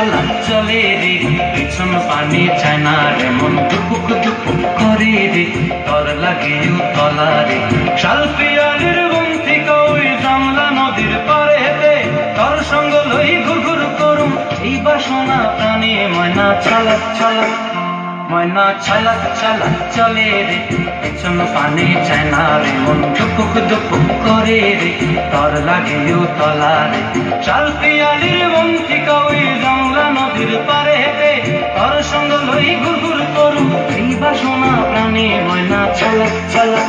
ছলা চলে রে, পিছন পানি চায় না রে, মন দুপুক দুপুক করে রে, তর লাগে তলা রে। শালপিয়ালির বন্তি কই জামলা নদীর পারে হেতে, তর সঙ্গ লই ঘুর ঘুর করুম এই বাসনা প্রাণে। ময়না ছলা ছলা, ময়না ছলা ছলা চলে রে, পেছন পানি চায় না রে, মন দুপুক দুপুক করে রে, তর লাগে তলা রে। শালপিয়ালির বন্তি কই জামলা নদীর পারে হেতে, তর সঙ্গ লই ঘুর ঘুর করুম এই বাসনা প্রাণে। ময়না ছলা ছলা।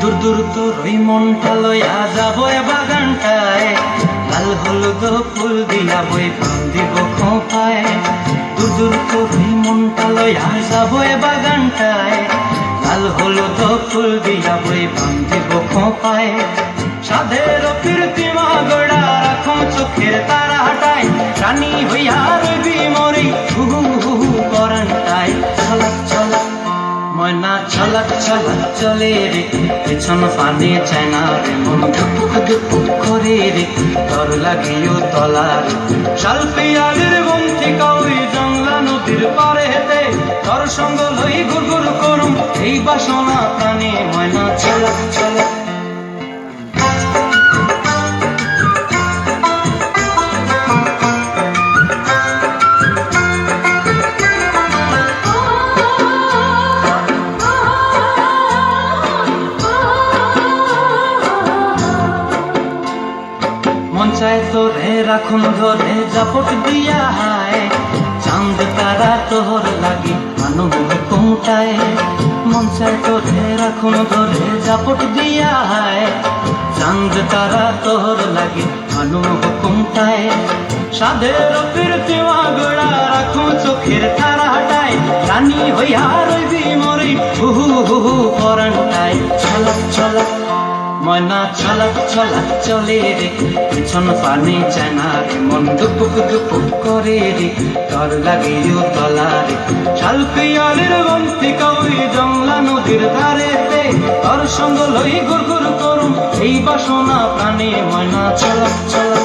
দূর দূর তোর ওই মনটা লইয়া যাবো এ বাগানটায়, লাল হলুদ ফুল দিয়া বই প্রাণ দিব খোঁপায়। দূর দূর তোর ওই মনটা লইয়া যাবো এ বাগানটায়, লাল হলুদ ফুল দিয়া বই প্রাণ দিব খোঁপায়। সাধের কীর্তিমা গড়া রাখো চোখের তারা হাটায়, রানী হইয়া রইবি মরি হুহু হুহু পরানটায়। ছলা ছলা, ময়না ছলা ছলা চলে রে, পেছন পানি চায় না রে, মন দুপুক দুপুক করে রে, তর লাগিও তলা রে। শালপিয়ালির বন্তি কই জামলা নদীর পারে হেতে, তর সঙ্গ লই ঘুর ঘুর করুম এই বাসনা প্রাণে। ময়না ছলা ছলা। মন চায় তোরে রাখুন ধরে জাপট দিয়া হায়, চাঁদ তারা তোর লাগি মানু হুকুমটায়। মন চায় তোরে রাখুন ধরে জাপট দিয়া হায়, চাঁদ তারা তোর লাগি মানু হুকুমটায়। সাধের কীর্তিমা গোড়া রাখো চোখের তারা হাটায়, রানী হইয়া রইবি মরি হুহু হুহু পরানটায়। ছলা ছলা, ময়না ছলা ছলা চলে রে, পেছন পানি চায় না রে, মন দুপুক দুপুক করে রে, তর লাগে তলা রে। শালপিয়ালির বন্তি কই জামলা নদীর ধারেতে, তর সঙ্গ লই ঘুর ঘুর করুম এই বাসনা প্রাণে। ময়না ছলা ছলা।